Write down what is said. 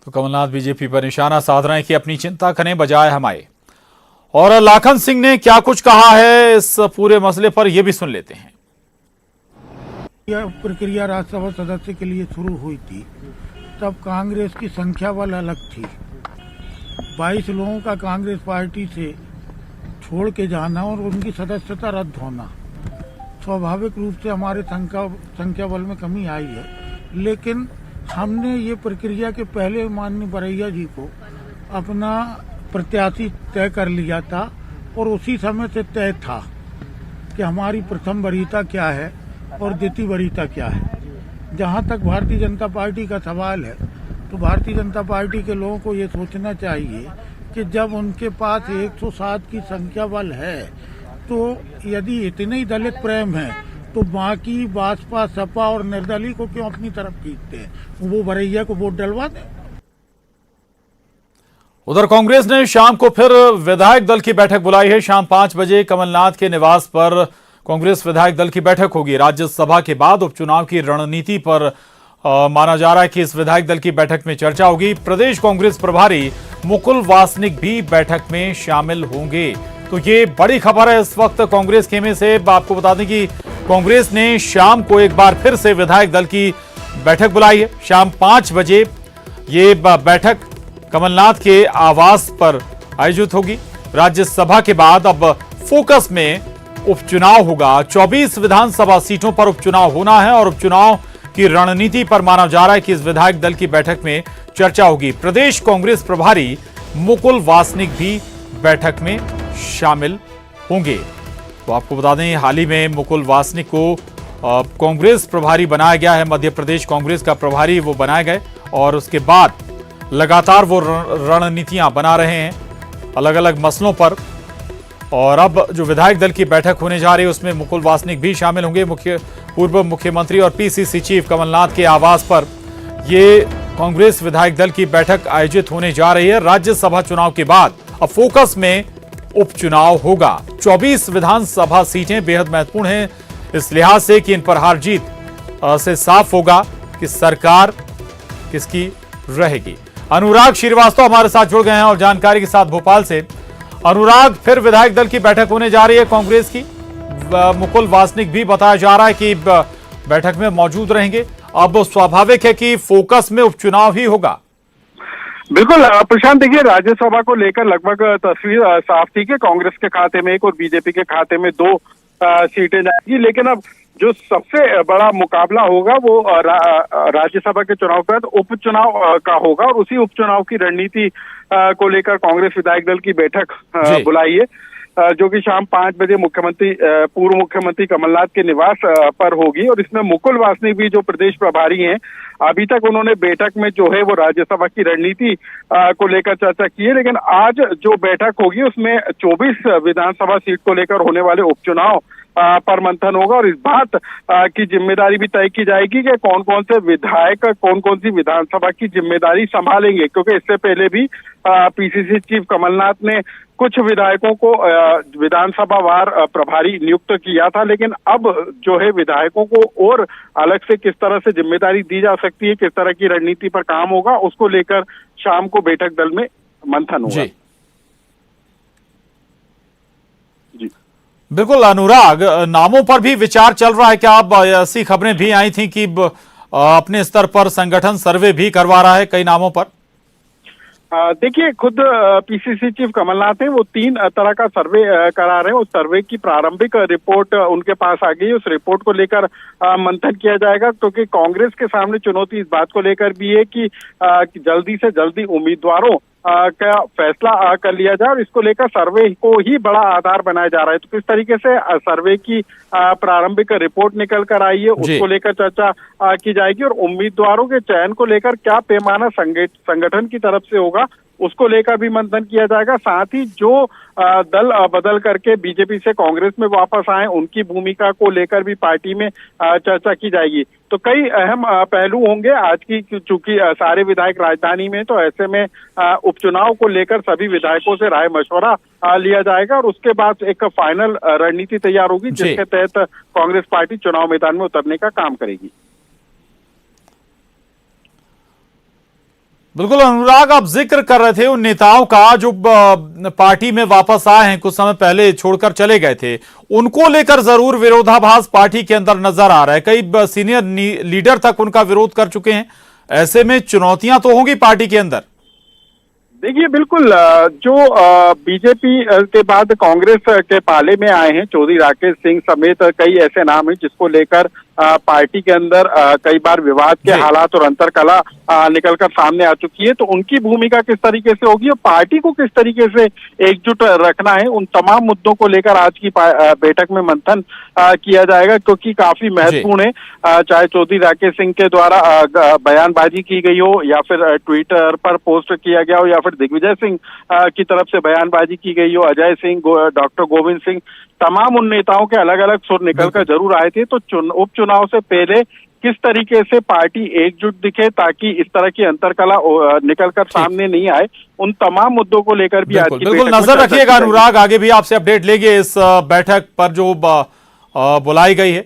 तो कमलनाथ बीजेपी पर निशाना साध रहे हैं कि अपनी चिंता करें बजाय हमारे। और लाखन सिंह ने क्या कुछ कहा है इस पूरे मसले पर, यह भी सुन लेते हैं। यह प्रक्रिया राज्यसभा सदस्य के लिए शुरू हुई थी तब कांग्रेस की संख्या बल अलग थी। 22 लोगों का कांग्रेस पार्टी से छोड़ के जाना और उनकी सदस्यता रद्द होना, स्वाभाविक रूप से हमारे संख्या बल में कमी आई है। लेकिन हमने ये प्रक्रिया के पहले माननीय बरैया जी को अपना प्रत्याशी तय कर लिया था और उसी समय से तय था कि हमारी प्रथम वरीयता क्या है और द्वितीय वरीयता क्या है। जहाँ तक भारतीय जनता पार्टी का सवाल है तो भारतीय जनता पार्टी के लोगों को ये सोचना चाहिए कि जब उनके पास 107 की संख्या बल है तो यदि इतने ही दलित प्रेम है तो बाकी भाजपा, सपा और निर्दलीय को क्यों अपनी तरफ खींचते हैं, वो बरैया को वोट डलवा दें। उधर कांग्रेस ने शाम को फिर विधायक दल की बैठक बुलाई है। शाम 5 बजे कमलनाथ के निवास पर कांग्रेस विधायक दल की बैठक होगी। राज्यसभा के बाद उपचुनाव की रणनीति पर माना जा रहा है कि इस विधायक दल की बैठक में चर्चा होगी। प्रदेश कांग्रेस प्रभारी मुकुल वासनिक भी बैठक में शामिल होंगे। तो ये बड़ी खबर है इस वक्त कांग्रेस खेमे से। आपको बता दें कि कांग्रेस ने शाम को एक बार फिर से विधायक दल की बैठक बुलाई है। शाम 5 बजे ये बैठक कमलनाथ के आवास पर आयोजित होगी। राज्यसभा के बाद अब फोकस में उपचुनाव होगा। 24 विधानसभा सीटों पर उपचुनाव होना है और उपचुनाव की रणनीति पर माना जा रहा है कि इस विधायक दल की बैठक में चर्चा होगी। प्रदेश कांग्रेस प्रभारी मुकुल वासनिक भी बैठक में शामिल होंगे। तो आपको बता दें हाल ही में मुकुल वासनिक को कांग्रेस प्रभारी बनाया गया है। मध्य प्रदेश कांग्रेस का प्रभारी वो बनाए गए और उसके बाद लगातार वो रणनीतियां बना रहे हैं अलग अलग मसलों पर। और अब जो विधायक दल की बैठक होने जा रही है उसमें मुकुल वासनिक भी शामिल होंगे। पूर्व मुख्यमंत्री और पीसीसी चीफ कमलनाथ के आवास पर ये कांग्रेस विधायक दल की बैठक आयोजित होने जा रही है। राज्यसभा चुनाव के बाद अब फोकस में उपचुनाव होगा। 24 विधानसभा सीटें बेहद महत्वपूर्ण हैं इस लिहाज से कि इन पर हार जीत से साफ होगा कि सरकार किसकी रहेगी। अनुराग श्रीवास्तव हमारे साथ जुड़ गए हैं और जानकारी के साथ भोपाल से। अनुराग, फिर विधायक दल की बैठक होने जा रही है कांग्रेस की। मुकुल वासनिक भी बताया जा रहा है कि बैठक में मौजूद रहेंगे। अब स्वाभाविक है कि फोकस में उपचुनाव ही होगा। बिल्कुल प्रशांत, देखिए राज्यसभा को लेकर लगभग तस्वीर साफ थी कि कांग्रेस के खाते में 1 और बीजेपी के खाते में 2 सीटें जाएगी। लेकिन अब जो सबसे बड़ा मुकाबला होगा वो राज्यसभा के चुनाव के बाद उपचुनाव का होगा और उसी उपचुनाव की रणनीति को लेकर कांग्रेस विधायक दल की बैठक बुलाई है, जो कि शाम 5 बजे पूर्व मुख्यमंत्री कमलनाथ के निवास पर होगी। और इसमें मुकुल वासनिक भी जो प्रदेश प्रभारी हैं, अभी तक उन्होंने बैठक में जो है वो राज्यसभा की रणनीति को लेकर चर्चा की है। लेकिन आज जो बैठक होगी उसमें 24 विधानसभा सीट को लेकर होने वाले उपचुनाव पर मंथन होगा और इस बात की जिम्मेदारी भी तय की जाएगी कि कौन कौन से विधायक कौन कौन सी विधानसभा की जिम्मेदारी संभालेंगे। क्योंकि इससे पहले भी पीसीसी चीफ कमलनाथ ने कुछ विधायकों को विधानसभा वार प्रभारी नियुक्त किया था। लेकिन अब जो है विधायकों को और अलग से किस तरह से जिम्मेदारी दी जा सकती है, किस तरह की रणनीति पर काम होगा, उसको लेकर शाम को बैठक दल में मंथन होगा। जी बिल्कुल अनुराग, नामों पर भी विचार चल रहा है। क्या अब ऐसी खबरें भी आई थी कि अपने स्तर पर संगठन सर्वे भी करवा रहा है कई नामों पर? देखिए, खुद पीसीसी चीफ कमलनाथ हैं, वो 3 तरह का सर्वे करा रहे हैं। उस सर्वे की प्रारंभिक रिपोर्ट उनके पास आ गई। उस रिपोर्ट को लेकर मंथन किया जाएगा, क्योंकि कांग्रेस के सामने चुनौती इस बात को लेकर भी है कि जल्दी से जल्दी उम्मीदवारों का फैसला कर लिया जाए और इसको लेकर सर्वे को ही बड़ा आधार बनाया जा रहा है। तो किस तरीके से सर्वे की प्रारंभिक रिपोर्ट निकल कर आई है उसको लेकर चर्चा की जाएगी और उम्मीदवारों के चयन को लेकर क्या पैमाना संगठन की तरफ से होगा उसको लेकर भी मंथन किया जाएगा। साथ ही जो दल बदल करके बीजेपी से कांग्रेस में वापस आए उनकी भूमिका को लेकर भी पार्टी में चर्चा की जाएगी। तो कई अहम पहलू होंगे आज की, चूंकि सारे विधायक राजधानी में, तो ऐसे में उपचुनाव को लेकर सभी विधायकों से राय मशवरा लिया जाएगा और उसके बाद एक फाइनल रणनीति तैयार होगी जिसके तहत कांग्रेस पार्टी चुनाव मैदान में उतरने का काम करेगी। बिल्कुल अनुराग, आप जिक्र कर रहे थे उन नेताओं का जो पार्टी में वापस आए हैं, कुछ समय पहले छोड़कर चले गए थे। उनको लेकर जरूर विरोधाभास पार्टी के अंदर नजर आ रहा है। कई सीनियर लीडर तक उनका विरोध कर चुके हैं। ऐसे में चुनौतियां तो होंगी पार्टी के अंदर। देखिए, बिल्कुल जो बीजेपी के बाद कांग्रेस के पाले में आए हैं, चौधरी राकेश सिंह समेत कई ऐसे नाम हैं जिसको लेकर पार्टी के अंदर कई बार विवाद के हालात और अंतरकला निकलकर सामने आ चुकी है। तो उनकी भूमिका किस तरीके से होगी और पार्टी को किस तरीके से एकजुट रखना है, उन तमाम मुद्दों को लेकर आज की बैठक में मंथन किया जाएगा, क्योंकि काफी महत्वपूर्ण है। चाहे चौधरी राकेश सिंह के द्वारा बयानबाजी की गई हो या फिर ट्विटर पर पोस्ट किया गया हो या फिर दिग्विजय सिंह की तरफ से बयानबाजी की गई हो, अजय सिंह, डॉक्टर गोविंद सिंह, तमाम उन नेताओं के अलग अलग सुर निकलकर जरूर आए थे। तो उपचुनाव से पहले किस तरीके से पार्टी एकजुट दिखे ताकि इस तरह की अंतरकला निकलकर सामने नहीं आए, उन तमाम मुद्दों को लेकर भी आज की बिल्कुल नजर रखिएगा अनुराग। आगे भी आपसे अपडेट लेंगे इस बैठक पर जो बुलाई गई है।